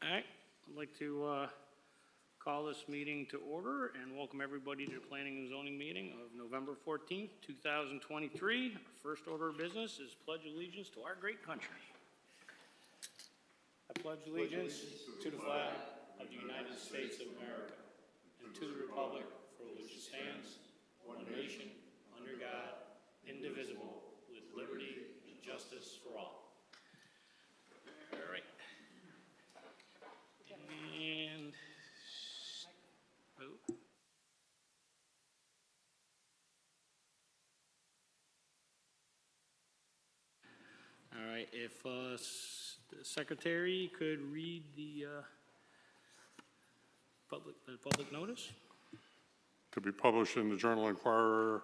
All right, I'd like to call this meeting to order and welcome everybody to the Planning and Zoning meeting of November 14th, 2023. Our first order of business is pledge allegiance to our great country. I pledge allegiance to the flag of the United States of America and to the republic for which it stands, one nation, under God, indivisible, with liberty and justice for all. All right. And vote. All right, if the secretary could read the public notice. To be published in the Journal Enquirer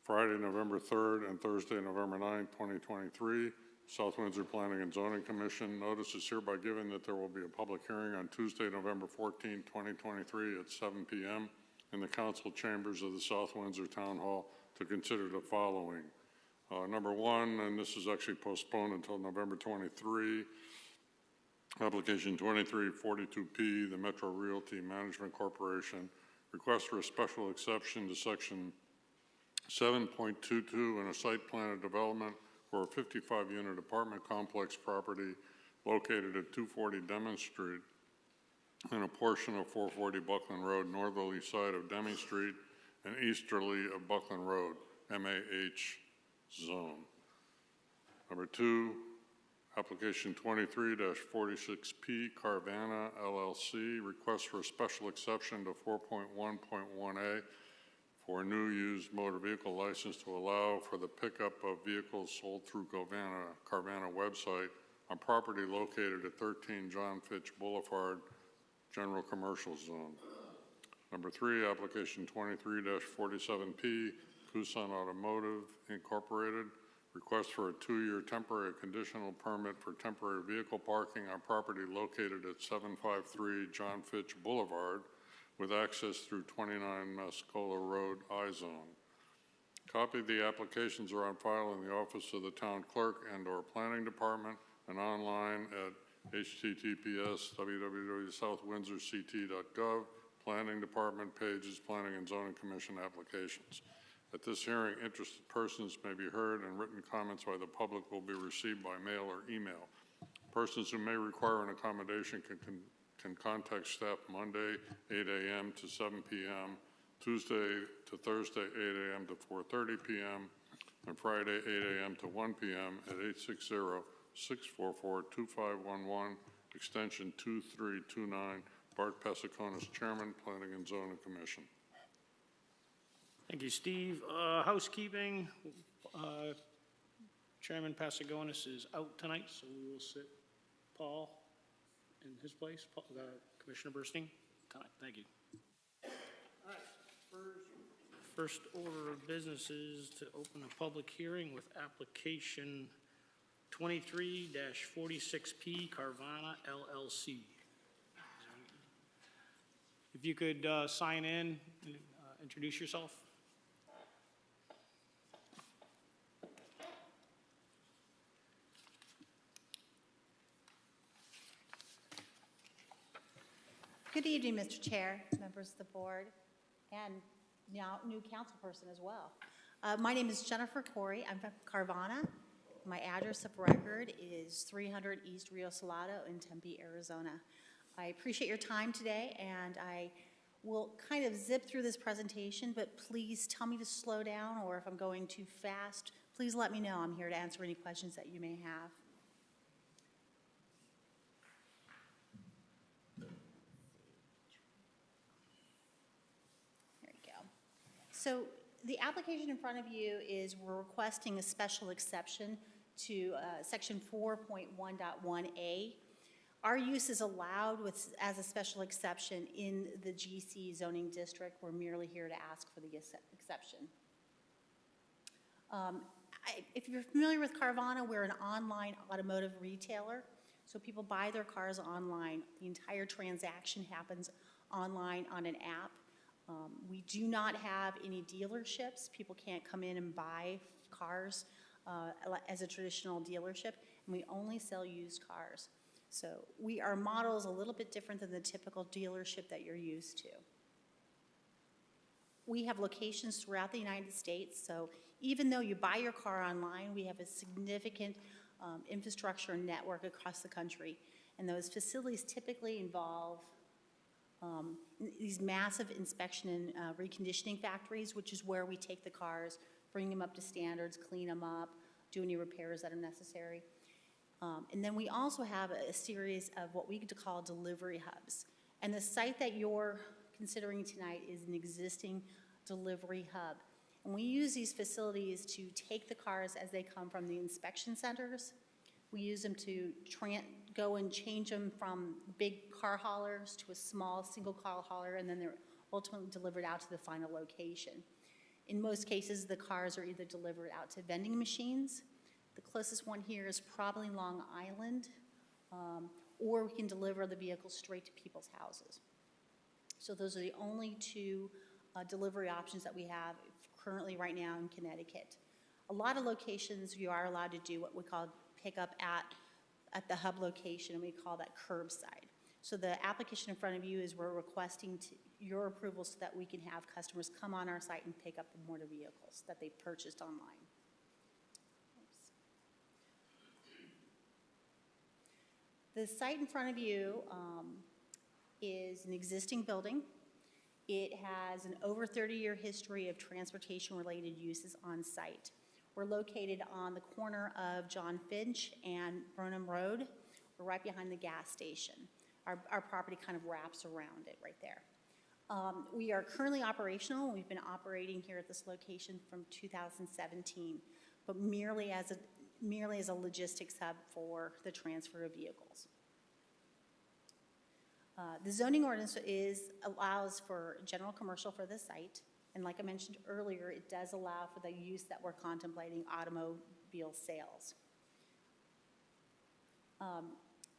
Friday, November 3rd and Thursday, November 9th, 2023. South Windsor Planning and Zoning Commission notice is hereby given that there will be a public hearing on Tuesday, November 14, 2023 at 7 p.m. in the council chambers of the South Windsor Town Hall to consider the following. Number one, and this is actually postponed until November 23, application 2342P, the Metro Realty Management Corporation, request for a special exception to section 7.22 in a site plan of development for a 55-unit apartment complex property located at 240 Deming Street in a portion of 440 Buckland Road, northerly side of Deming Street and easterly of Buckland Road, MAH zone. Number two, application 23-46P, Carvana LLC, request for a special exception to 4.1.1A for a new used motor vehicle license to allow for the pickup of vehicles sold through Carvana website on property located at 13 John Fitch Boulevard, General Commercial Zone. Number three, application 23-47P, Kusan Automotive Incorporated, request for a 2-year temporary conditional permit for temporary vehicle parking on property located at 753 John Fitch Boulevard with access through 29 Mascola Road, I-Zone. Copy of the applications are on file in the office of the town clerk and/or planning department and online at https://www.southwindsorct.gov, planning department pages, planning and zoning commission applications. At this hearing, interested persons may be heard and written comments by the public will be received by mail or email. Persons who may require an accommodation can contact staff Monday, 8 a.m. to 7 p.m., Tuesday to Thursday, 8 a.m. to 4:30 p.m., and Friday, 8 a.m. to 1 p.m. at 860-644-2511, extension 2329, Bart Pasiconis, Chairman, Planning and Zoning Commission. Thank you, Steve. Housekeeping, Chairman Pasigonis is out tonight, so we will sit Paul in his place, Commissioner Burstein. Thank you. All right, first order of business is to open a public hearing with application 23-46P Carvana LLC. If you could sign in and introduce yourself. Good evening, Mr. Chair, members of the board, and now new council person as well. My name is Jennifer Corey. I'm from Carvana. My address of record is 300 East Rio Salado in Tempe, Arizona. I appreciate your time today, and I will kind of zip through this presentation, but please tell me to slow down, or if I'm going too fast, please let me know. I'm here to answer any questions that you may have. So the application in front of you is we're requesting a special exception to section 4.1.1A. Our use is allowed as a special exception in the GC zoning district. We're merely here to ask for the exception. If you're familiar with Carvana, we're an online automotive retailer. So people buy their cars online. The entire transaction happens online on an app. We do not have any dealerships. People can't come in and buy cars as a traditional dealership, and we only sell used cars. So our model is a little bit different than the typical dealership that you're used to. We have locations throughout the United States, so even though you buy your car online, we have a significant infrastructure and network across the country. And those facilities typically involve these massive inspection and reconditioning factories, which is where we take the cars, bring them up to standards, clean them up, do any repairs that are necessary. And then we also have a series of what we call delivery hubs. And the site that you're considering tonight is an existing delivery hub. And we use these facilities to take the cars as they come from the inspection centers. We use them to go and change them from big car haulers to a small single car hauler, and then they're ultimately delivered out to the final location. In most cases, the cars are either delivered out to vending machines. The closest one here is probably Long Island, or we can deliver the vehicle straight to people's houses. So those are the only two delivery options that we have currently right now in Connecticut. A lot of locations, you are allowed to do what we call pick up at the hub location, and we call that curbside. So the application in front of you is we're requesting your approval so that we can have customers come on our site and pick up the motor vehicles that they've purchased online. Oops. The site in front of you is an existing building. It has an over 30-year history of transportation-related uses on site. We're located on the corner of John Finch and Burnham Road. We're right behind the gas station. Our property kind of wraps around it right there. We are currently operational. We've been operating here at this location from 2017, but merely as a logistics hub for the transfer of vehicles. The zoning ordinance allows for general commercial for the site, and like I mentioned earlier, it does allow for the use that we're contemplating, automobile sales.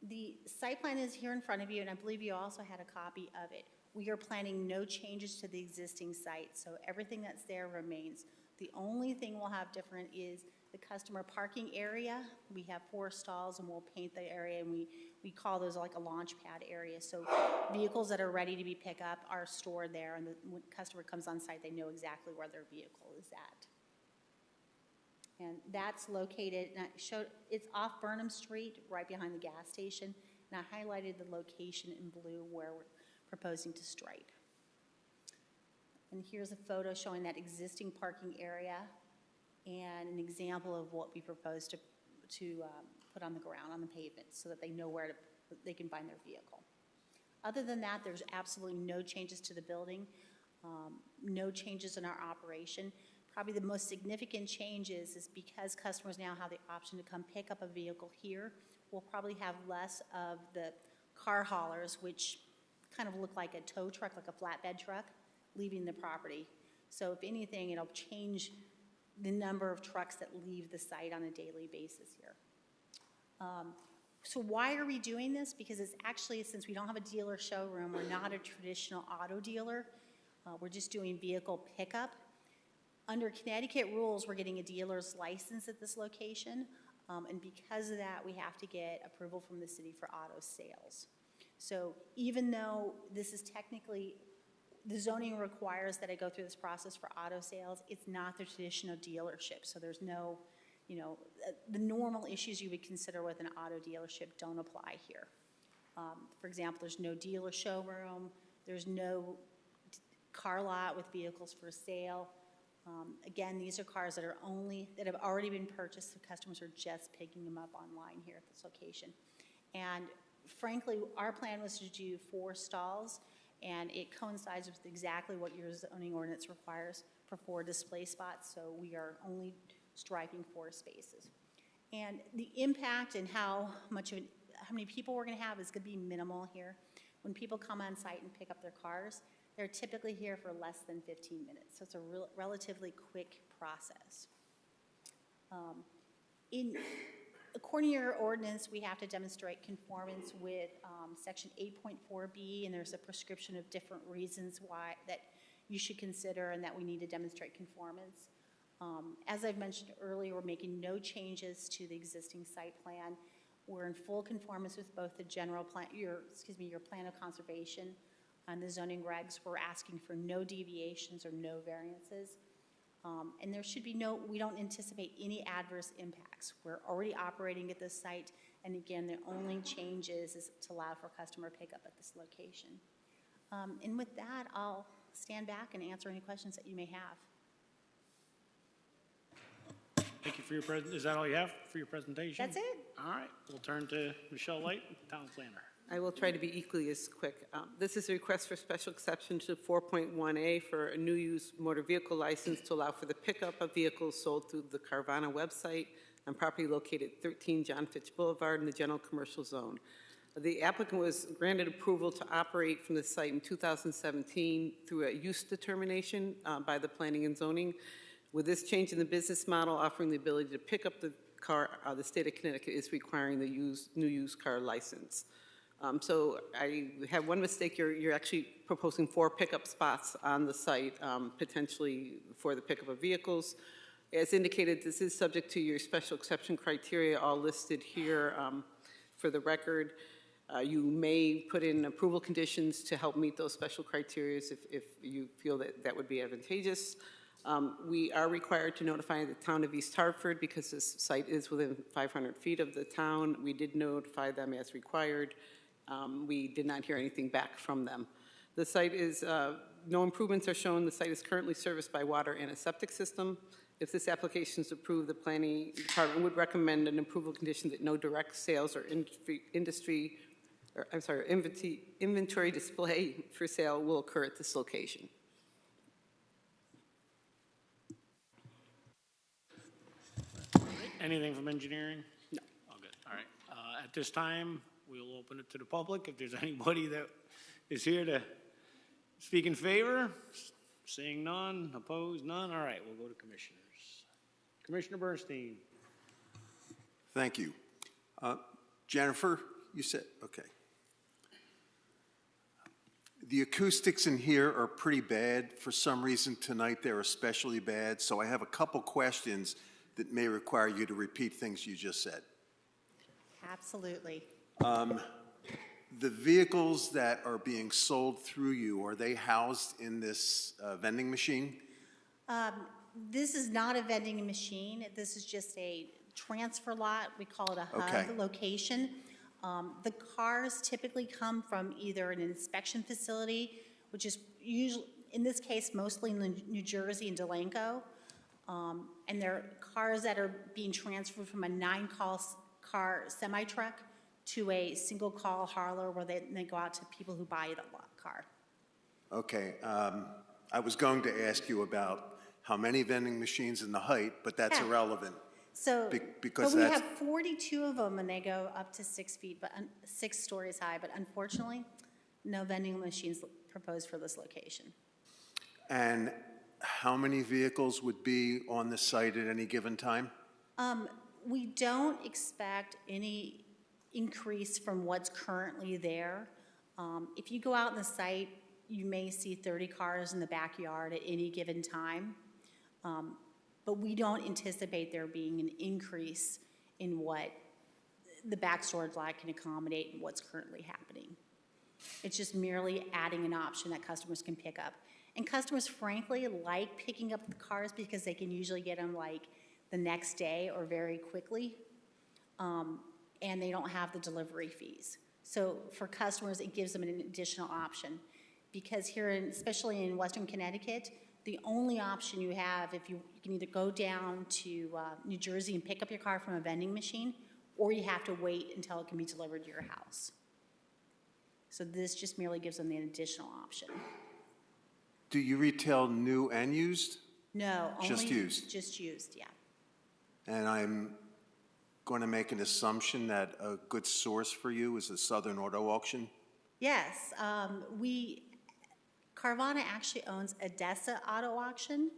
The site plan is here in front of you, and I believe you also had a copy of it. We are planning no changes to the existing site, so everything that's there remains. The only thing we'll have different is the customer parking area. We have 4 stalls, and we'll paint the area, and we call those like a launch pad area. So vehicles that are ready to be picked up are stored there, and when the customer comes on site, they know exactly where their vehicle is at. And that's located, and it's off Burnham Street, right behind the gas station, and I highlighted the location in blue where we're proposing to stripe. And here's a photo showing that existing parking area and an example of what we propose to put on the ground, on the pavement, so that they know where they can find their vehicle. Other than that, there's absolutely no changes to the building, no changes in our operation. Probably the most significant change is because customers now have the option to come pick up a vehicle here, we'll probably have less of the car haulers, which kind of look like a tow truck, like a flatbed truck, leaving the property. So if anything, it'll change the number of trucks that leave the site on a daily basis here. So why are we doing this? Because it's actually, since we don't have a dealer showroom, we're not a traditional auto dealer. We're just doing vehicle pickup. Under Connecticut rules, we're getting a dealer's license at this location, and because of that, we have to get approval from the city for auto sales. So even though this is technically, the zoning requires that I go through this process for auto sales, it's not the traditional dealership, so there's no, the normal issues you would consider with an auto dealership don't apply here. For example, there's no dealer showroom, there's no car lot with vehicles for sale. Again, these are cars that have already been purchased. The customers are just picking them up online here at this location. And frankly, our plan was to do 4 stalls, and it coincides with exactly what your zoning ordinance requires for 4 display spots, so we are only striping 4 spaces. And the impact and how many people we're gonna have is gonna be minimal here. When people come on site and pick up their cars, they're typically here for less than 15 minutes, so it's a relatively quick process. According to your ordinance, we have to demonstrate conformance with Section 8.4B, and there's a prescription of different reasons why that you should consider and that we need to demonstrate conformance. As I've mentioned earlier, we're making no changes to the existing site plan. We're in full conformance with both the general plan, your plan of conservation and the zoning regs. We're asking for no deviations or no variances. And there should be we don't anticipate any adverse impacts. We're already operating at this site, and again, the only change is to allow for customer pickup at this location. And with that, I'll stand back and answer any questions that you may have. Thank you for your is that all you have for your presentation? That's it. All right, we'll turn to Michelle Light, Town Planner. I will try to be equally as quick. This is a request for special exception to 4.1A for a new use motor vehicle license to allow for the pickup of vehicles sold through the Carvana website on property located at 13 John Fitch Boulevard in the general commercial zone. The applicant was granted approval to operate from the site in 2017 through a use determination by the Planning and Zoning. With this change in the business model offering the ability to pick up the car, the state of Connecticut is requiring the new used car license. So I have one mistake. You're actually proposing 4 pickup spots on the site, potentially for the pickup of vehicles. As indicated, this is subject to your special exception criteria, all listed here for the record. You may put in approval conditions to help meet those special criteria if you feel that that would be advantageous. We are required to notify the town of East Hartford because this site is within 500 feet of the town. We did notify them as required. We did not hear anything back from them. The site is, no improvements are shown. The site is currently serviced by water and a septic system. If this application is approved, the planning department would recommend an approval condition that no direct sales or inventory display for sale will occur at this location. Anything from engineering? No. All good, all right. At this time, we'll open it to the public. If there's anybody that is here to speak in favor, seeing none, opposed, none, all right, we'll go to commissioners. Commissioner Bernstein. Thank you. Jennifer, you said, okay. The acoustics in here are pretty bad. For some reason tonight they're especially bad, so I have a couple questions that may require you to repeat things you just said. Absolutely. The vehicles that are being sold through you, are they housed in this vending machine? This is not a vending machine. This is just a transfer lot. We call it a hub Okay. location. The cars typically come from either an inspection facility, which is usually, in this case, mostly in New Jersey and Delanco. And they're cars that are being transferred from a 9-car semi-truck to a single-call hauler where they go out to people who buy the car. Okay. I was going to ask you about how many vending machines and the height, but that's Yeah. irrelevant. So, because but we that's- have 42 of them, and they go up to 6 feet, but 6 stories high. But unfortunately, no vending machines proposed for this location. And how many vehicles would be on the site at any given time? We don't expect any increase from what's currently there. If you go out on the site, you may see 30 cars in the backyard at any given time. But we don't anticipate there being an increase in what the back storage lot can accommodate and what's currently happening. It's just merely adding an option that customers can pick up. And customers, frankly, like picking up the cars because they can usually get them like the next day or very quickly, and they don't have the delivery fees. So for customers, it gives them an additional option. Because here, especially in Western Connecticut, the only option you have, if you can either go down to New Jersey and pick up your car from a vending machine, or you have to wait until it can be delivered to your house. So this just merely gives them an additional option. Do you retail new and used? No, only. Just used? Just used, yeah. And I'm going to make an assumption that a good source for you is the Southern Auto Auction? Yes, Carvana actually owns Odessa Auto Auction,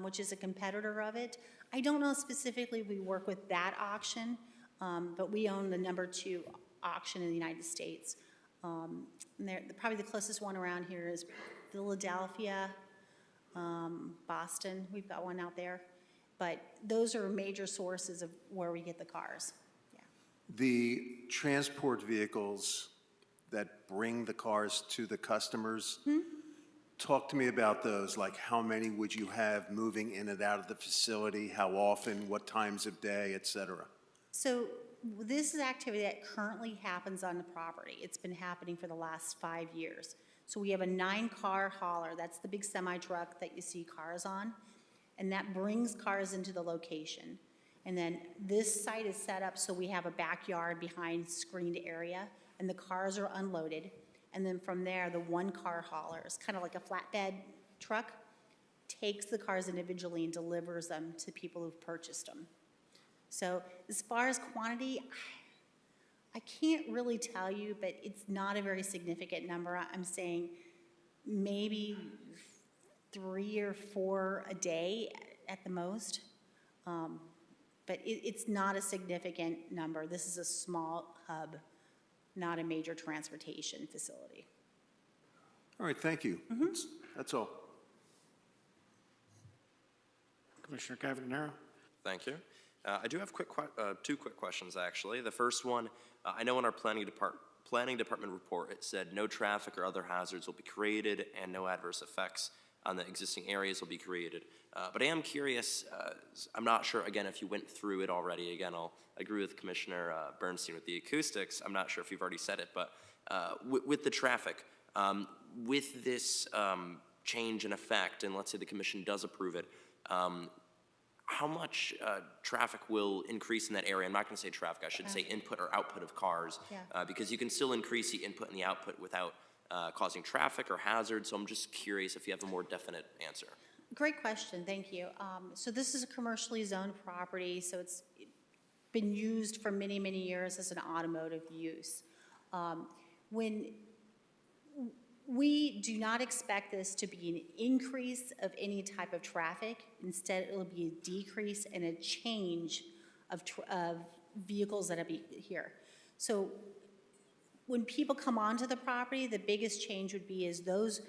which is a competitor of it. I don't know specifically if we work with that auction, but we own the #2 auction in the United States. Probably the closest one around here is Philadelphia, Boston. We've got one out there. But those are major sources of where we get the cars. Yeah. The transport vehicles that bring the cars to the customers, talk to me about those, like how many would you have moving in and out of the facility, how often, what times of day, et cetera? So this is activity that currently happens on the property. It's been happening for the last 5 years. So we have a 9-car hauler, that's the big semi-truck that you see cars on, and that brings cars into the location. And then this site is set up so we have a backyard behind screened area, and the cars are unloaded. And then from there, the 1-car hauler is kind of like a flatbed truck, takes the cars individually and delivers them to people who've purchased them. So as far as quantity, I can't really tell you, but it's not a very significant number. I'm saying maybe 3 or 4 a day at the most. But it's not a significant number. This is a small hub, not a major transportation facility. All right, thank you. That's all. Commissioner Cavagnaro? Thank you. I do have two quick questions, actually. The first one, I know in our planning department report, it said no traffic or other hazards will be created and no adverse effects on the existing areas will be created. But I am curious, I'm not sure, again, if you went through it already. Again, I'll agree with Commissioner Bernstein with the acoustics. I'm not sure if you've already said it, but with the traffic, with this change in effect, and let's say the commission does approve it, how much traffic will increase in that area? I'm not going to say traffic, I should say input or output of cars, because you can still increase the input and the output without causing traffic or hazards, so I'm just curious if you have a more definite answer. Great question, thank you. So this is a commercially zoned property, so it's been used for many, many years as an automotive use. When we do not expect this to be an increase of any type of traffic. Instead, it will be a decrease and a change of vehicles that will be here. So when people come onto the property, the biggest change would be is those,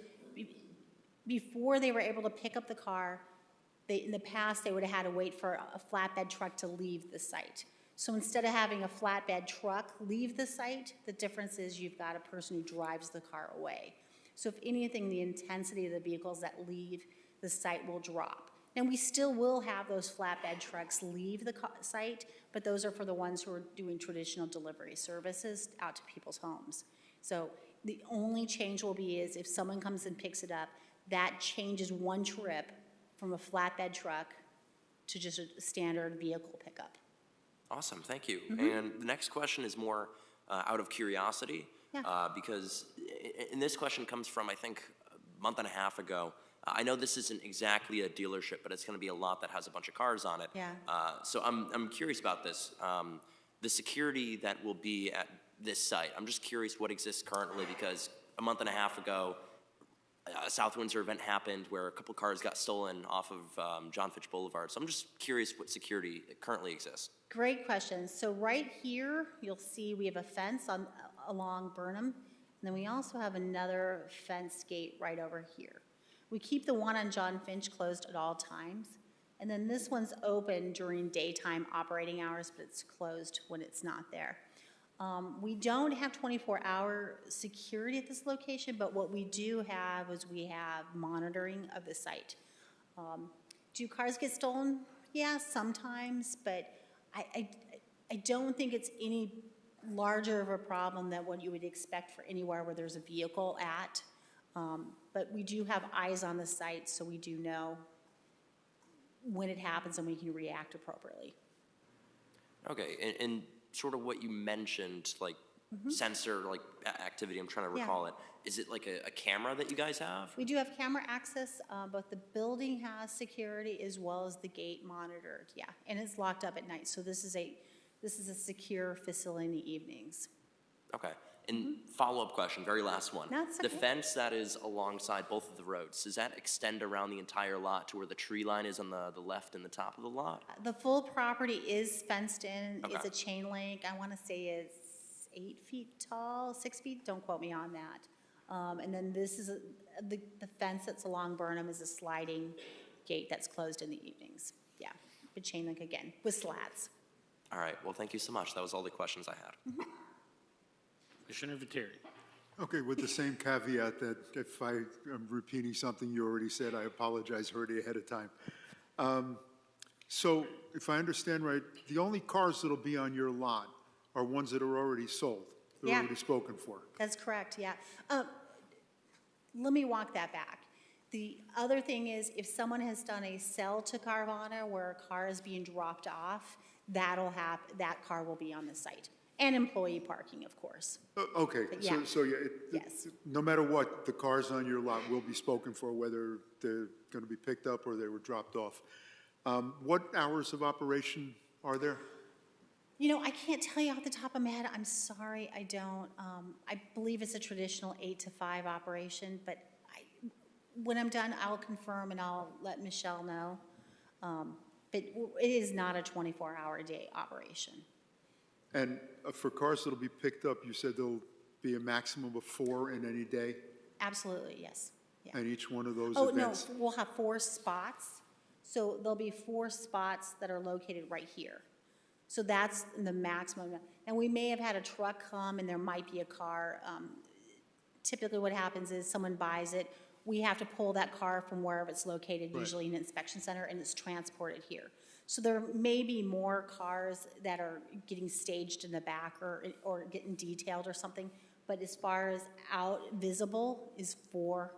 before they were able to pick up the car, in the past, they would have had to wait for a flatbed truck to leave the site. So instead of having a flatbed truck leave the site, the difference is you've got a person who drives the car away. So if anything, the intensity of the vehicles that leave the site will drop. Now, we still will have those flatbed trucks leave the site, but those are for the ones who are doing traditional delivery services out to people's homes. So the only change will be is if someone comes and picks it up, that changes one trip from a flatbed truck to just a standard vehicle pickup. Awesome, thank you. And the next question is more out of curiosity, because and this question comes from, I think, a month and a half ago. I know this isn't exactly a dealership, but it's going to be a lot that has a bunch of cars on it. Yeah. So I'm curious about this. The security that will be at this site, I'm just curious what exists currently, because a month and a half ago, a South Windsor event happened where a couple cars got stolen off of John Fitch Boulevard. So I'm just curious what security currently exists. Great question. So right here, you'll see we have a fence along Burnham, and then we also have another fence gate right over here. We keep the one on John Finch closed at all times, and then this one's open during daytime operating hours, but it's closed when it's not there. We don't have 24-hour security at this location, but what we do have is we have monitoring of the site. Do cars get stolen? Yeah, sometimes, but I don't think it's any larger of a problem than what you would expect for anywhere where there's a vehicle at. But we do have eyes on the site, so we do know when it happens and we can react appropriately. Okay, and sort of what you mentioned, like sensor like activity, I'm trying to recall it. Is it like a camera that you guys have? We do have camera access. Both the building has security as well as the gate monitored. Yeah, and it's locked up at night. So this is a secure facility in the evenings. Okay. And follow-up question, very last one. No, it's The okay. fence that is alongside both of the roads, does that extend around the entire lot to where the tree line is on the left and the top of the lot? The full property is fenced in. It's Okay. a chain link. I want to say it's 8 feet tall, 6 feet. Don't quote me on that. And then this is the fence that's along Burnham is a sliding gate that's closed in the evenings. Yeah, but chain link again with slats. All right, well, thank you so much. That was all the questions I had. Commissioner Viteri. Okay, with the same caveat that if I am repeating something you already said, I apologize already ahead of time. So if I understand right, the only cars that'll be on your lot are ones that are already sold, they're Yeah. already spoken for. That's correct, yeah. Let me walk that back. The other thing is, if someone has done a sell to Carvana where a car is being dropped off, that'll happen, that car will be on the site. And employee parking, of course. Okay, yeah. so yeah, Yes. no matter what, the cars on your lot will be spoken for, whether they're going to be picked up or they were dropped off. What hours of operation are there? You know, I can't tell you off the top of my head, I'm sorry, I don't. I believe it's a traditional 8 to 5 operation, but when I'm done, I'll confirm and I'll let Michelle know. But it is not a 24-hour-a-day operation. And for cars that'll be picked up, you said there'll be a maximum of 4 in any day? Absolutely, yes. Yeah. And each one of those Oh, no, events? we'll have 4 spots. So there'll be 4 spots that are located right here. So that's the maximum. And we may have had a truck come and there might be a car. Typically what happens is someone buys it. We have to pull that car from wherever it's located, Right. usually an inspection center, and it's transported here. So there may be more cars that are getting staged in the back or getting detailed or something. But as far as out visible is 4.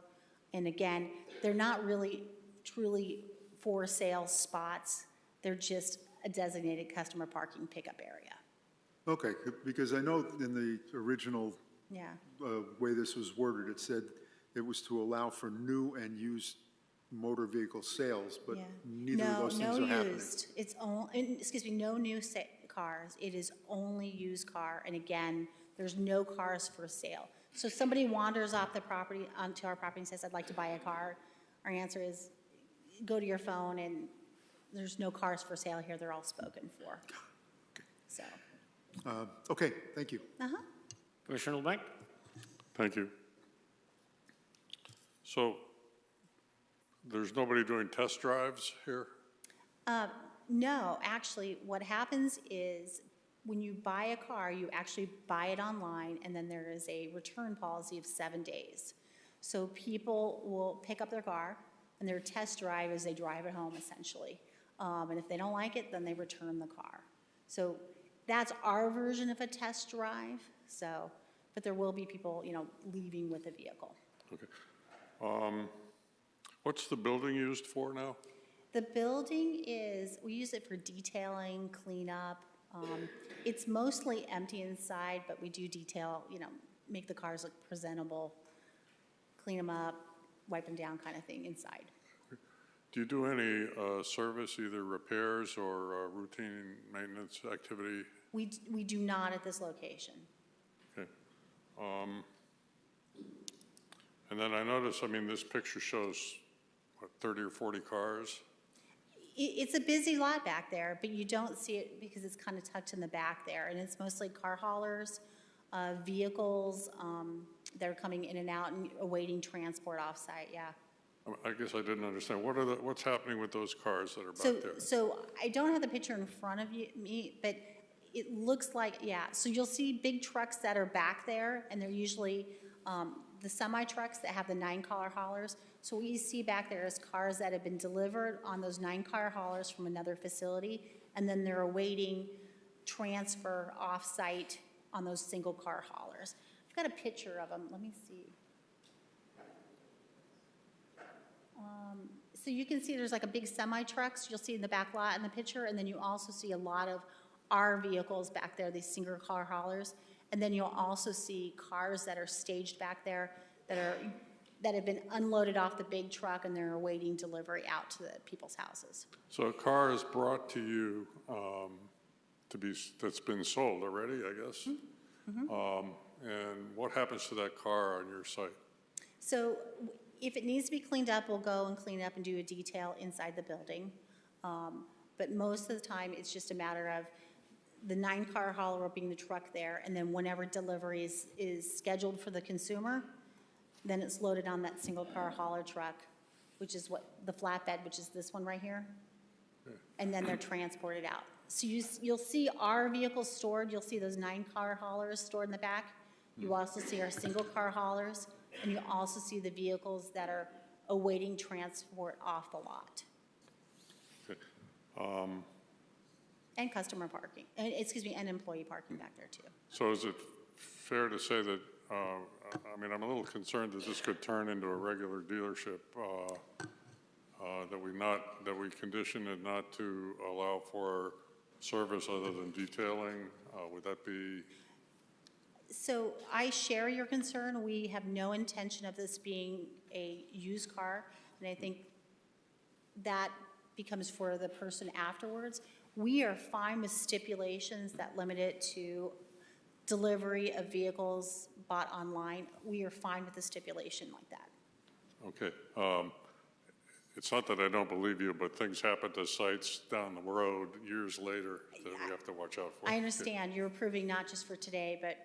And again, they're not really truly for sale spots. They're just a designated customer parking pickup area. Okay, because I know in the original Yeah. way this was worded, it said it was to allow for new and used motor vehicle sales, but Yeah. neither of those things are No happening. used. It's only, excuse me, no new cars. It is only used car. And again, there's no cars for sale. So if somebody wanders off the property, onto our property and says, I'd like to buy a car, our answer is, go to your phone and there's no cars for sale here. They're all spoken for. So, Okay, thank you. Commissioner LeBlanc. Thank you. So there's nobody doing test drives here? no, actually, what happens is when you buy a car, you actually buy it online, and then there is a return policy of 7 days. So people will pick up their car, and their test drive is they drive it home, essentially. And if they don't like it, then they return the car. So that's our version of a test drive, so, but there will be people, you know, leaving with a vehicle. Okay. What's the building used for now? The building is, we use it for detailing, cleanup. It's mostly empty inside, but we do detail, you know, make the cars look presentable, clean them up, wipe them down kind of thing inside. Do you do any service, either repairs or routine maintenance activity? We do not at this location. Okay. And then I notice, I mean, this picture shows, what, 30 or 40 cars? It's a busy lot back there, but you don't see it because it's kind of tucked in the back there. And it's mostly car haulers, vehicles that are coming in and out and awaiting transport off-site, yeah. I guess I didn't understand. What's happening with those cars that are back there? So I don't have the picture in front of me, but it looks like, yeah. So you'll see big trucks that are back there, and they're usually the semi-trucks that have the 9-car haulers. So what you see back there is cars that have been delivered on those 9-car haulers from another facility, and then they're awaiting transfer off-site on those single-car haulers. I've got a picture of them. Let me see. So you can see there's like a big semi-trucks you'll see in the back lot in the picture, and then you also see a lot of our vehicles back there, these single car haulers. And then you'll also see cars that are staged back there that have been unloaded off the big truck, and they're awaiting delivery out to the people's houses. So a car is brought to you that's been sold already, I guess? And what happens to that car on your site? So if it needs to be cleaned up, we'll go and clean up and do a detail inside the building. But most of the time, it's just a matter of the 9-car hauler being the truck there, and then whenever delivery is scheduled for the consumer, then it's loaded on that single-car hauler truck, which is what the flatbed, which is this one right here. and then they're transported out. So you'll see our vehicles stored, you'll see those 9-car haulers stored in the back. You also see our single-car haulers, and you also see the vehicles that are awaiting transport off the lot. And customer parking, and, excuse me, and employee parking back there too. So is it fair to say that, I mean, I'm a little concerned that this could turn into a regular dealership, that we condition it not to allow for service other than detailing? Would that be? So I share your concern. We have no intention of this being a used car, and I think that becomes for the person afterwards. We are fine with stipulations that limit it to delivery of vehicles bought online. We are fine with a stipulation like that. Okay. It's not that I don't believe you, but things happen to sites down the road years later that we have to watch out for. I understand. You're approving not just for today, but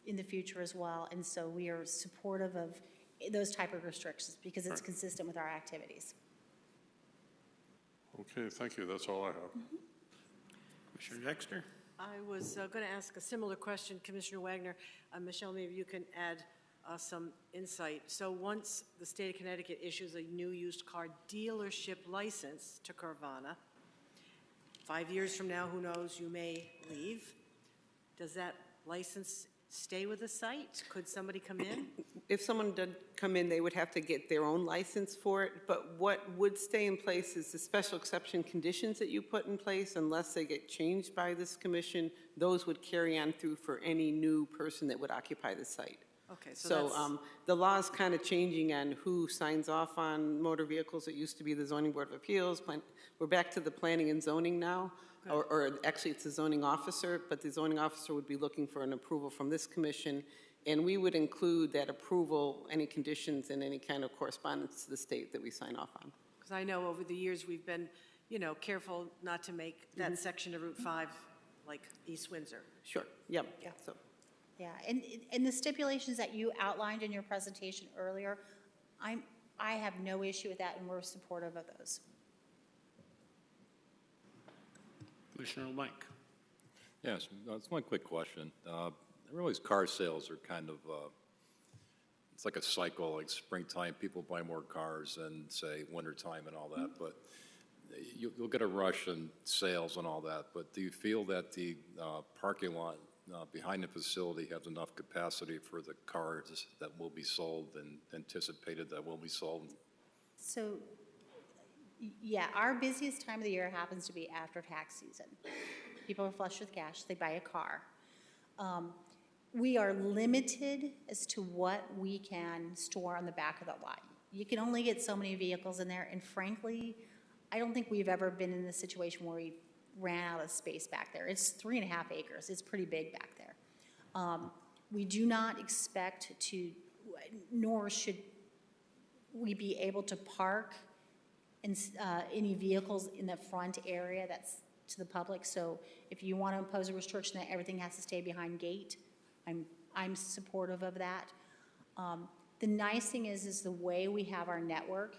in the future as well. And so we are supportive of those type of restrictions because it's consistent with our activities. Okay, thank you. That's all I have. Commissioner Dexter? I was going to ask a similar question, Commissioner Wagner. Michelle, maybe you can add some insight. So once the state of Connecticut issues a new used car dealership license to Carvana, 5 years from now, who knows, you may leave. Does that license stay with the site? Could somebody come in? If someone did come in, they would have to get their own license for it, but what would stay in place is the special exception conditions that you put in place, unless they get changed by this commission, those would carry on through for any new person that would occupy the site. Okay, so that's... The law is kind of changing on who signs off on motor vehicles. It used to be the Zoning Board of Appeals. We're back to the planning and zoning now, or actually it's the zoning officer, but the zoning officer would be looking for an approval from this commission, and we would include that approval, any conditions, and any kind of correspondence to the state that we sign off on. Because I know over the years we've been, careful not to make that section of Route 5 like East Windsor. Sure, yep. Yeah. So. Yeah, and the stipulations that you outlined in your presentation earlier, I have no issue with that, and we're supportive of those. Commissioner Mike? Yes, that's one quick question. I realize car sales are kind of, it's like a cycle, like springtime, people buy more cars than, say, wintertime and all that, but you'll get a rush in sales and all that, but do you feel that the parking lot behind the facility has enough capacity for the cars that will be sold and anticipated that will be sold? So, yeah, our busiest time of the year happens to be after tax season. People are flush with cash, they buy a car. We are limited as to what we can store on the back of the lot. You can only get so many vehicles in there, and frankly, I don't think we've ever been in a situation where we ran out of space back there. It's 3.5 acres. It's pretty big back there. We do not expect to, nor should we be able to park any vehicles in the front area that's to the public. So if you want to impose a restriction that everything has to stay behind gate, I'm supportive of that. The nice thing is the way we have our network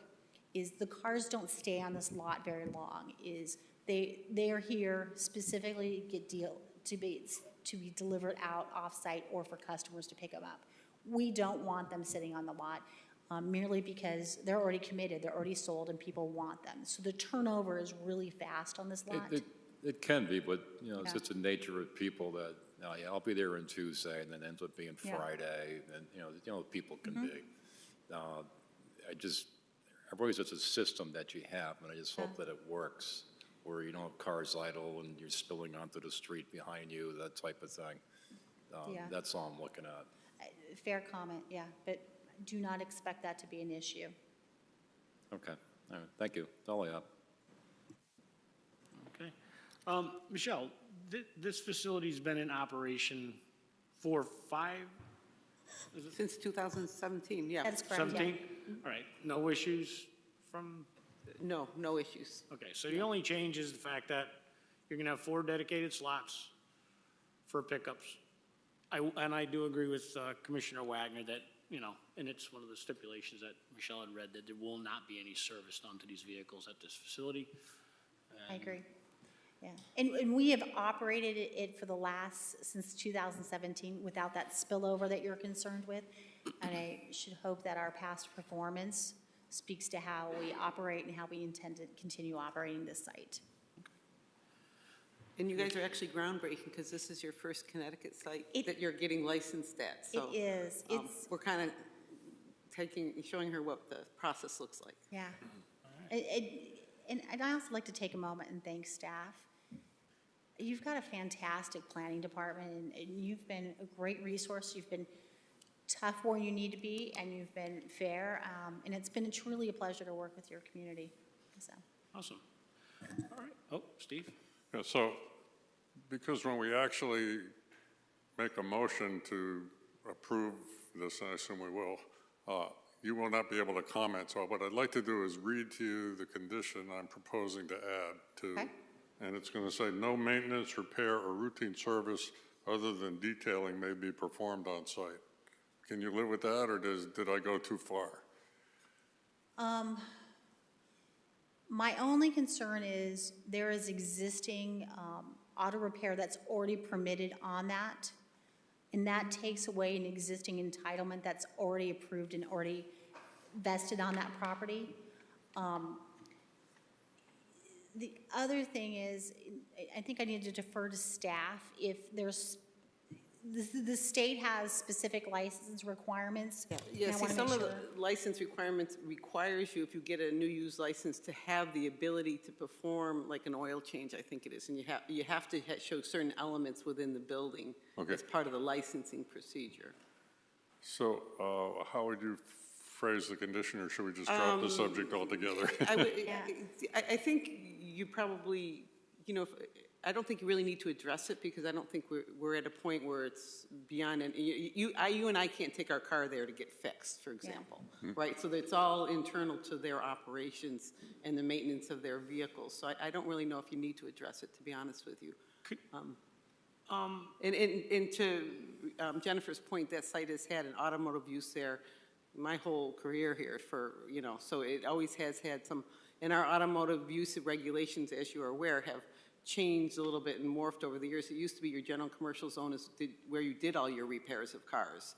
is the cars don't stay on this lot very long. They are here specifically to be delivered out off-site or for customers to pick them up. We don't want them sitting on the lot merely because they're already committed, they're already sold, and people want them. So the turnover is really fast on this lot. It can be, but, it's Yeah. just the nature of people that, yeah, I'll be there on Tuesday, and then ends up being Yeah. Friday, and, people can be. I've always, it's a system that you have, and I just hope that it works, where you don't have cars idle and you're spilling onto the street behind you, that type of thing. Yeah. That's all I'm looking at. Fair comment, yeah, but do not expect that to be an issue. Okay, all right, thank you. That's all I have. Okay. Michelle, this facility's been in operation for Since 2017, yeah. That's correct, yeah. 17? All right, no issues from, No issues. okay, so the only change is the fact that you're gonna have 4 dedicated slots for pickups. And I do agree with Commissioner Wagner that, and it's one of the stipulations that Michelle had read, that there will not be any service done to these vehicles at this facility. I agree. Yeah, and we have operated it for the last, since 2017, without that spillover that you're concerned with. And I should hope that our past performance speaks to how we operate and how we intend to continue operating this site. And you guys are actually groundbreaking, because this is your first Connecticut site It- that you're getting licensed at, so. It is, it's, We're kind of showing her what the process looks like. yeah. And I'd also like to take a moment and thank staff. You've got a fantastic planning department, and you've been a great resource. You've been tough where you need to be, and you've been fair, and it's been truly a pleasure to work with your community, so. Awesome. All right. Oh, Steve? Yeah, so, because when we actually make a motion to approve this, and I assume we will, you will not be able to comment. So what I'd like to do is read to you the condition I'm proposing to add to. Okay. And it's going to say, no maintenance, repair, or routine service other than detailing may be performed on site. Can you live with that, or did I go too far? My only concern is there is existing auto repair that's already permitted on that, and that takes away an existing entitlement that's already approved and already vested on that property. The other thing is, I think I need to defer to staff if there's, the state has specific license requirements. and I Yeah, see, wanna make some of sure- the license requirements requires you, if you get a new use license, to have the ability to perform like an oil change, I think it is, and you have to show certain elements within the building Okay. as part of the licensing procedure. So how would you phrase the condition, or should we just drop the subject altogether? I think you probably, I don't think you really need to address it, because I don't think we're at a point where it's beyond, you and I can't take our car there to get fixed, for example, right? So it's all internal to their operations and the maintenance of their vehicles. So I don't really know if you need to address it, to be honest with you. And to Jennifer's point, that site has had an automotive use there my whole career here so it always has had some, and our automotive use regulations, as you are aware, have changed a little bit and morphed over the years. It used to be your general commercial zone is where you did all your repairs of cars.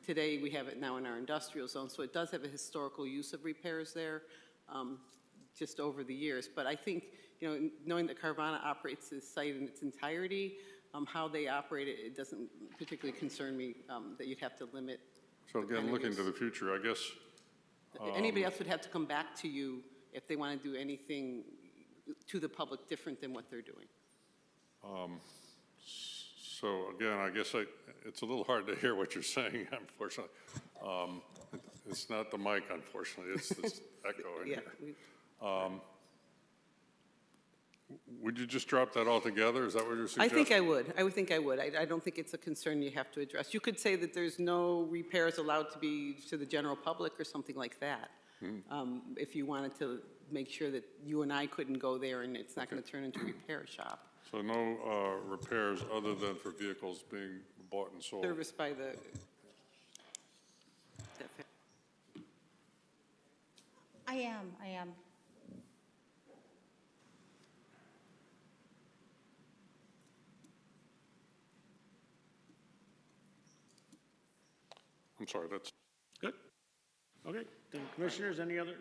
Today, we have it now in our industrial zone, so it does have a historical use of repairs there, just over the years. But I think, knowing that Carvana operates this site in its entirety, how they operate it, it doesn't particularly concern me that you'd have to limit. So again, looking to the future, I guess, Anybody else would have to come back to you if they want to do anything to the public different than what they're doing. so again, I guess it's a little hard to hear what you're saying, unfortunately. It's not the mic, unfortunately, it's this echo in Yeah. here. Would you just drop that altogether? Is that what you're I suggesting? think I would. I would think I would. I don't think it's a concern you have to address. You could say that there's no repairs allowed to be to the general public or something like that. If you wanted to make sure that you and I couldn't go there and it's not going to turn into a repair shop. So no repairs other than for vehicles being bought and sold? Serviced by the. I am. I'm sorry, that's, Good. Okay, then commissioners, any other?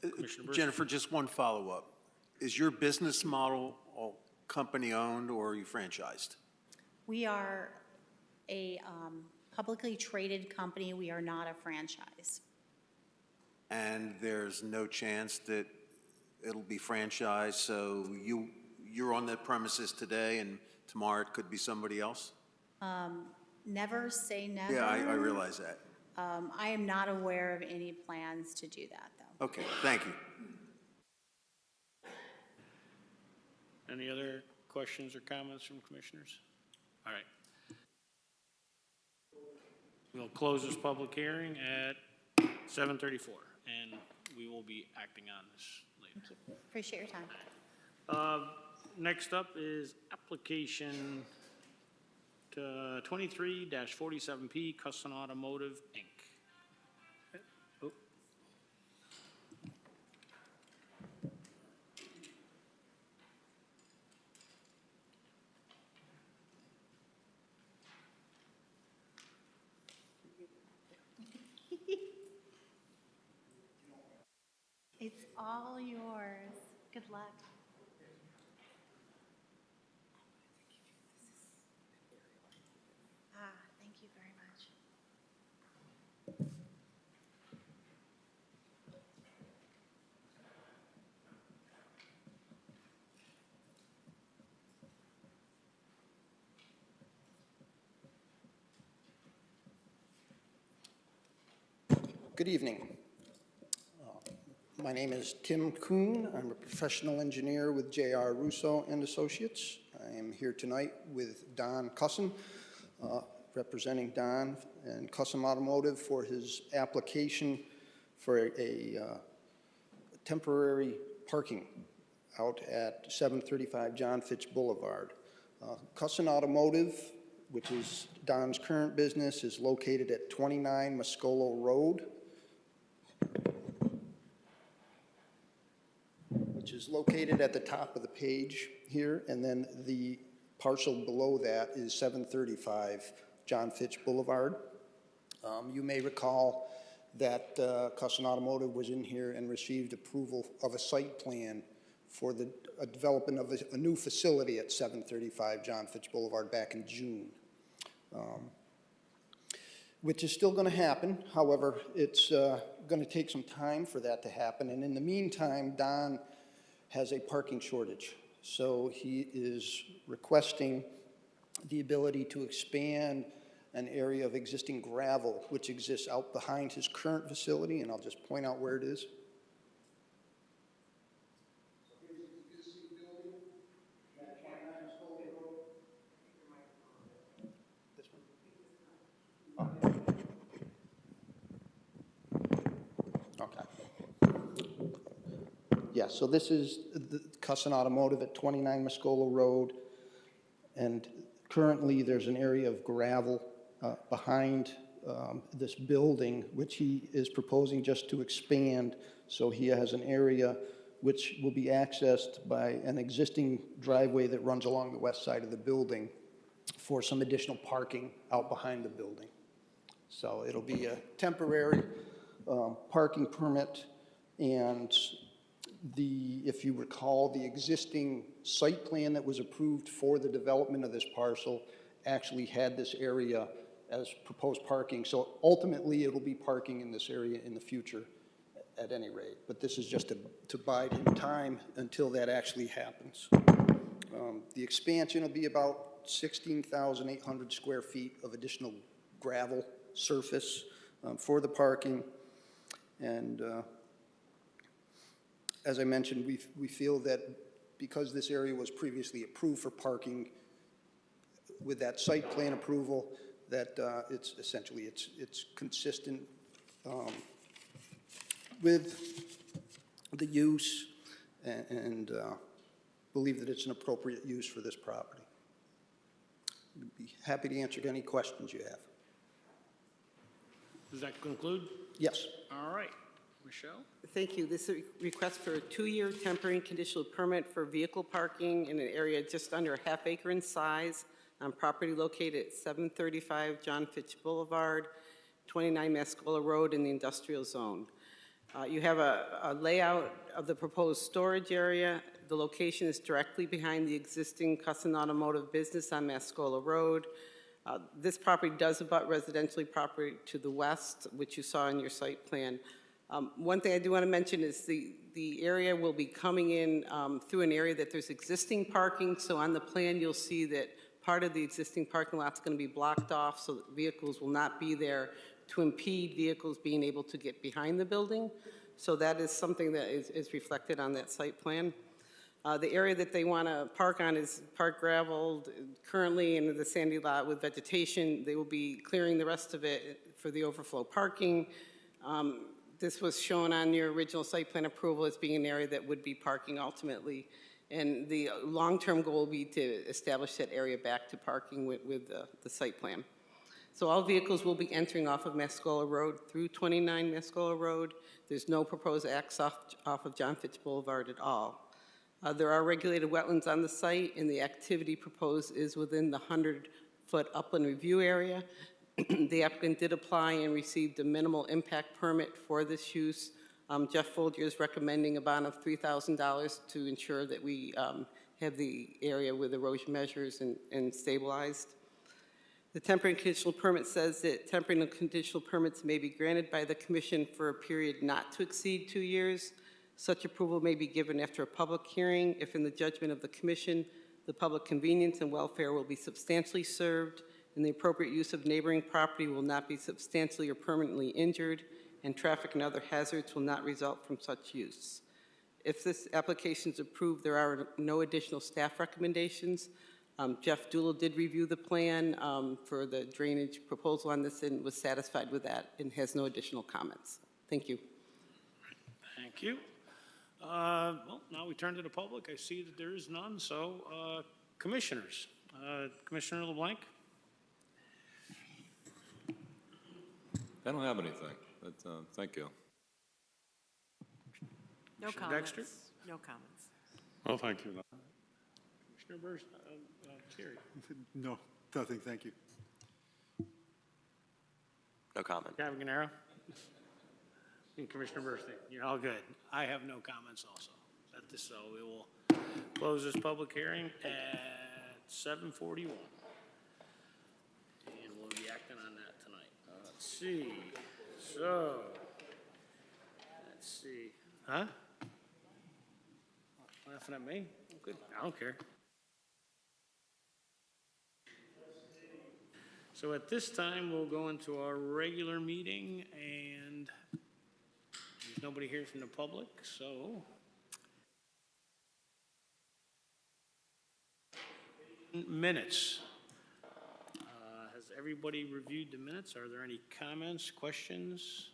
Commissioner Burson? Jennifer, just one follow-up. Is your business model all company-owned, or are you franchised? We are a publicly traded company. We are not a franchise. And there's no chance that it'll be franchised, so you're on the premises today, and tomorrow it could be somebody else? Never say never. Yeah, I realize that. I am not aware of any plans to do that, though. Okay, thank you. Any other questions or comments from commissioners? All right. We'll close this public hearing at 7:34, and we will be acting on this later. Thank you. Appreciate your time. Next up is application to 23-47P Custom Automotive, Inc. Oh. all yours. Good luck. Thank you very much. Good evening. My name is Tim Kuhn. I'm a professional engineer with J.R. Russo and Associates. I am here tonight with Don Cussum, representing Don and Cussum Automotive for his application for a temporary parking out at 735 John Fitch Boulevard. Cussum Automotive, which is Don's current business, is located at 29 Muscolo Road, which is located at the top of the page here, and then the parcel below that is 735 John Fitch Boulevard. You may recall that Cussum Automotive was in here and received approval of a site plan for the development of a new facility at 735 John Fitch Boulevard back in June, which is still going to happen. However, it's going to take some time for that to happen, and in the meantime, Don has a parking shortage. So he is requesting the ability to expand an area of existing gravel which exists out behind his current facility, and I'll just point out where it is. Yeah, so this is the Cussum Automotive at 29 Muscolo Road, and currently there's an area of gravel behind this building, which he is proposing just to expand. So he has an area which will be accessed by an existing driveway that runs along the west side of the building for some additional parking out behind the building. So it'll be a temporary parking permit, and if you recall, the existing site plan that was approved for the development of this parcel actually had this area as proposed parking. So ultimately, it'll be parking in this area in the future at any rate. But this is just to bide in time until that actually happens. The expansion will be about 16,800 square feet of additional gravel surface for the parking. And as I mentioned, we feel that because this area was previously approved for parking with that site plan approval, that it's essentially it's consistent with the use, and believe that it's an appropriate use for this property. I'd be happy to answer any questions you have. Does that conclude? Yes. All right. Michelle? Thank you. This is a request for a 2-year temporary and conditional permit for vehicle parking in an area just under a half acre in size on property located at 735 John Fitch Boulevard, 29 Muscolo Road in the industrial zone. You have a layout of the proposed storage area. The location is directly behind the existing Cussum Automotive business on Muscolo Road. This property does abut residential property to the west, which you saw in your site plan. One thing I do want to mention is the area will be coming in through an area that there's existing parking. So on the plan, you'll see that part of the existing parking lot is going to be blocked off so that vehicles will not be there to impede vehicles being able to get behind the building. So that is something that is reflected on that site plan. The area that they want to park on is park graveled currently in the sandy lot with vegetation. They will be clearing the rest of it for the overflow parking. This was shown on your original site plan approval as being an area that would be parking ultimately. And the long-term goal will be to establish that area back to parking with the site plan. So all vehicles will be entering off of Muscolo Road through 29 Muscolo Road. There's no proposed access off of John Fitch Boulevard at all. There are regulated wetlands on the site, and the activity proposed is within the 100-foot upland review area. The applicant did apply and received a minimal impact permit for this use Jeff Folger is recommending a bond of $3,000 to ensure that we have the area with erosion measures and stabilized. The temporary and conditional permit says that temporary and conditional permits may be granted by the commission for a period not to exceed 2 years. Such approval may be given after a public hearing if, in the judgment of the commission, the public convenience and welfare will be substantially served and the appropriate use of neighboring property will not be substantially or permanently injured, and traffic and other hazards will not result from such use. If this application is approved, there are no additional staff recommendations. Jeff Doolittle did review the plan for the drainage proposal on this and was satisfied with that and has no additional comments. Thank you. Thank you. Well, now we turn to the public. I see that there is none, so commissioners. Commissioner LeBlanc? I don't have anything, but thank you. No Commissioner comments. Dexter? No comments. Well, thank you. Commissioner Terry? No, nothing, thank you. No comment. Gavin Gennaro? And Commissioner Bernstein? You're all good. I have no comments also. So we will close this public hearing at 7:41. And we'll be acting on that tonight. Let's see. So, let's see. Huh? Laughing at me? Good. I don't care. So at this time, we'll go into our regular meeting, and there's nobody here from the public, so. Minutes. Has everybody reviewed the minutes? Are there any comments, questions?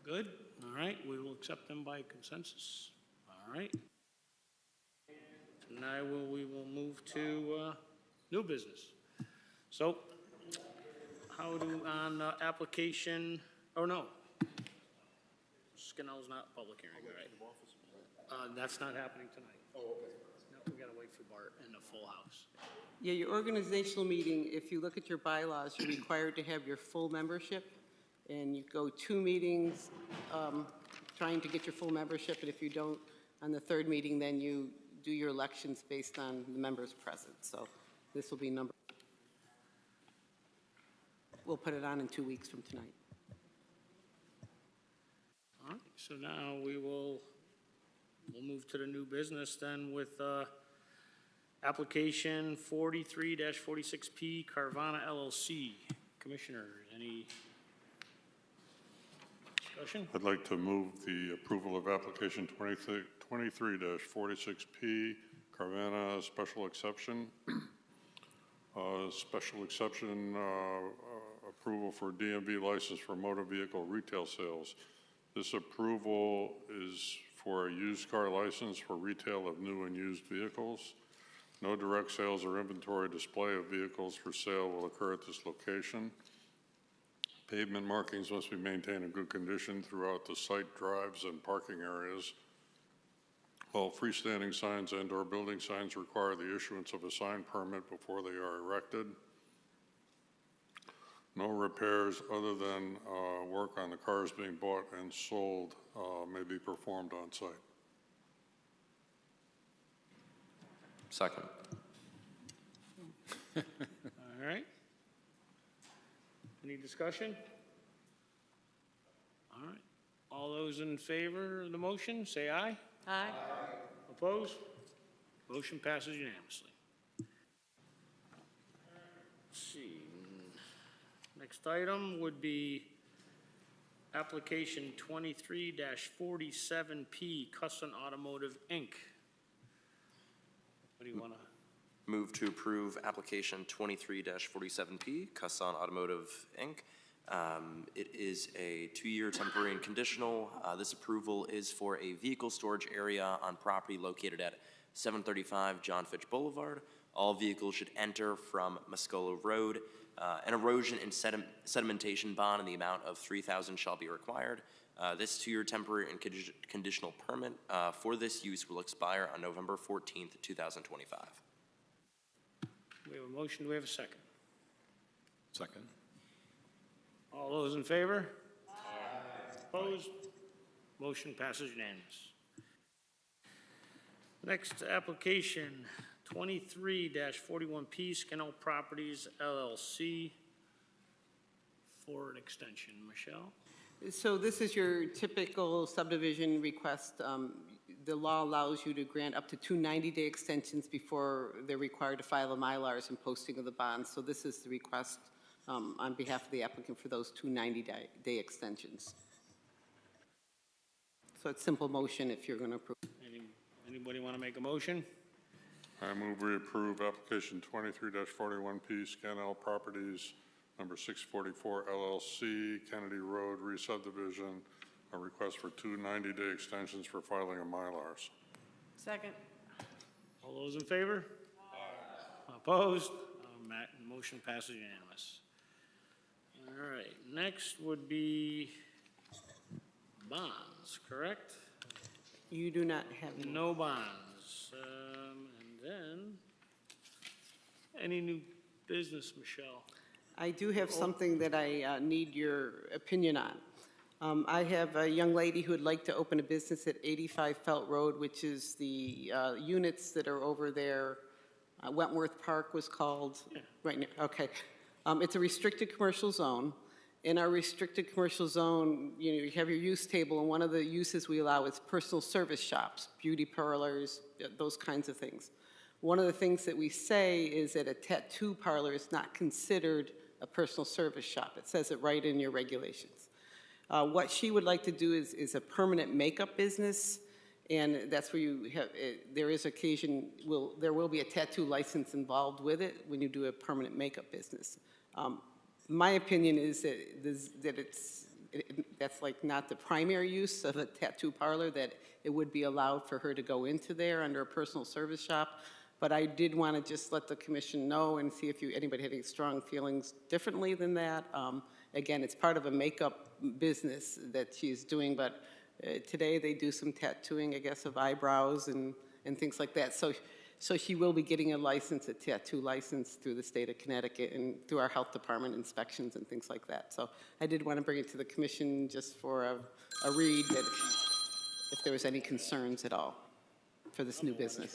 Good. All right. We will accept them by consensus. All right. Now we will move to new business. So, how do on application? Oh no. Skinnell's not public hearing, right? That's not happening tonight. Oh, okay. No, we gotta wait for Bart and the full house. Yeah, your organizational meeting, if you look at your bylaws, you're required to have your full membership, and you go 2 meetings trying to get your full membership, and if you don't, on the 3rd meeting, then you do your elections based on the members present. So this will be number. We'll put it on in 2 weeks from tonight. All right, so now we'll move to the new business then with application 43-46P Carvana LLC. Commissioner, any discussion? I'd like to move the approval of application 23-46P Carvana special exception. Special exception approval for DMV license for motor vehicle retail sales. This approval is for a used car license for retail of new and used vehicles. No direct sales or inventory display of vehicles for sale will occur at this location. Pavement markings must be maintained in good condition throughout the site drives and parking areas. While freestanding signs and/or building signs require the issuance of a sign permit before they are erected. No repairs other than work on the cars being bought and sold may be performed on site. Second. All right. Any discussion? All right. All those in favor of the motion, say aye. Aye. Opposed? Motion passes unanimously. Let's see. Next item would be application 23-47P Custom Automotive, Inc. What do you want to? Move to approve application 23-47P, Cusson Automotive, Inc. It is a 2-year temporary and conditional. This approval is for a vehicle storage area on property located at 735 John Fitch Boulevard. All vehicles should enter from Muscolo Road. An erosion and sedimentation bond in the amount of $3,000 shall be required. This 2-year temporary and conditional permit for this use will expire on November 14th, 2025. We have a motion. Do we have a second? Second. All those in favor? Opposed? Motion passes unanimous. Next application, 23-41P Scannell Properties LLC for an extension. Michelle? So this is your typical subdivision request. The law allows you to grant up to 2 90-day extensions before they're required to file the Mylars and posting of the bonds. So this is the request on behalf of the applicant for those 2 90-day extensions. So it's simple motion if you're going to approve. Anybody want to make a motion? I move we approve application 23-41P Scannell Properties, number 644 LLC, Kennedy Road re-subdivision, a request for 2 90-day extensions for filing of Mylars. Second. All those in favor? Opposed? Motion passes unanimous. All right, next would be bonds, correct? You do not have any. No bonds. And then, any new business, Michelle? I do have something that I need your opinion on. I have a young lady who would like to open a business at 85 Felt Road, which is the units that are over there. Wentworth Park was called. Yeah. Right now, okay. It's a restricted commercial zone. In our restricted commercial zone, you have your use table, and one of the uses we allow is personal service shops, beauty parlors, those kinds of things. One of the things that we say is that a tattoo parlor is not considered a personal service shop. It says it right in your regulations. What she would like to do is a permanent makeup business, and that's where you have, there is occasion, there will be a tattoo license involved with it when you do a permanent makeup business. My opinion is that that's like not the primary use of a tattoo parlor, that it would be allowed for her to go into there under a personal service shop. But I did want to just let the commission know and see if anybody had any strong feelings differently than that. Again, it's part of a makeup business that she's doing, but today they do some tattooing, I guess, of eyebrows and things like that. So she will be getting a license, a tattoo license through the state of Connecticut and through our health department inspections and things like that. So I did want to bring it to the commission just for a read, that if there was any concerns at all for this new business.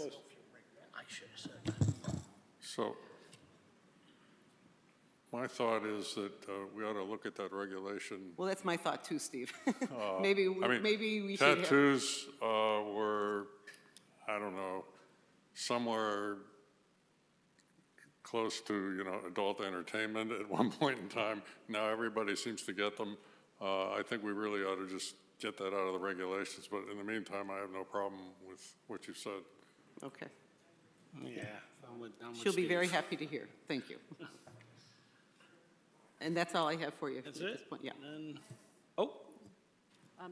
I should have said that. So my thought is that we ought to look at that regulation. Well, that's my thought too, Steve. Maybe we should have. Tattoos were, I don't know, somewhere close to, adult entertainment at one point in time. Now everybody seems to get them. I think we really ought to just get that out of the regulations, but in the meantime, I have no problem with what you said. Okay. Yeah. I'm with She'll be very Steve. happy to hear. Thank you. And that's all I have for you That's at it? this point. Yeah. And then,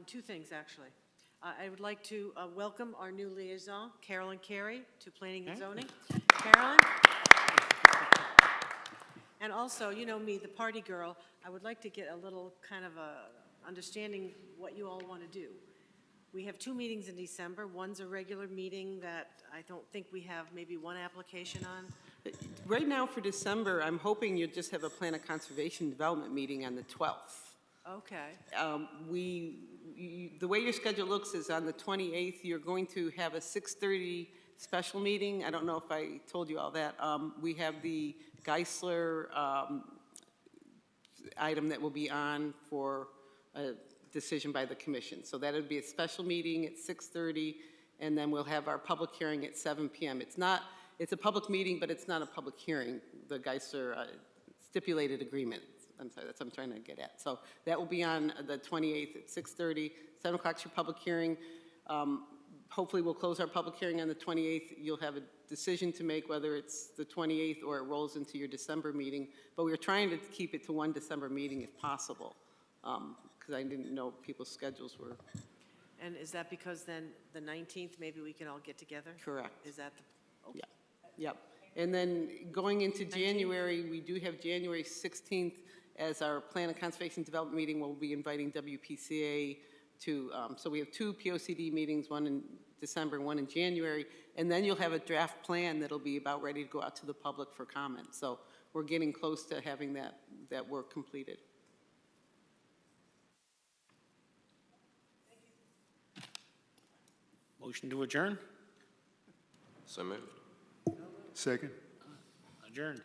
Two things, actually. I would like to welcome our new liaison, Carolyn Carey, to Planning and Zoning. Carolyn? And also, you know me, the party girl, I would like to get a little kind of a understanding what you all want to do. We have 2 meetings in December. One's a regular meeting that I don't think we have maybe 1 application on. Right now for December, I'm hoping you'll just have a plan of conservation development meeting on the 12th. Okay. The way your schedule looks is on the 28th, you're going to have a 6:30 special meeting. I don't know if I told you all that. We have the Geisler item that will be on for a decision by the commission. So that would be a special meeting at 6:30, and then we'll have our public hearing at 7 p.m. It's a public meeting, but it's not a public hearing, the Geisler stipulated agreement. I'm sorry, that's what I'm trying to get at. So that will be on the 28th at 6:30. 7 o'clock's your public hearing. Hopefully, we'll close our public hearing on the 28th. You'll have a decision to make whether it's the 28th or it rolls into your December meeting. But we're trying to keep it to 1 December meeting if possible, because I didn't know people's schedules were And is that because then the 19th, maybe we can all get together? correct. Is that the, okay. Yep. And then going into January, we do have January 16th as our Plan of Conservation Development meeting. We'll be inviting WPCA to, so we have 2 POCD meetings, 1 in December and 1 in January. And then you'll have a draft plan that'll be about ready to go out to the public for comment. So we're getting close to having that work completed. Motion to adjourn? So moved. Second? Adjourned.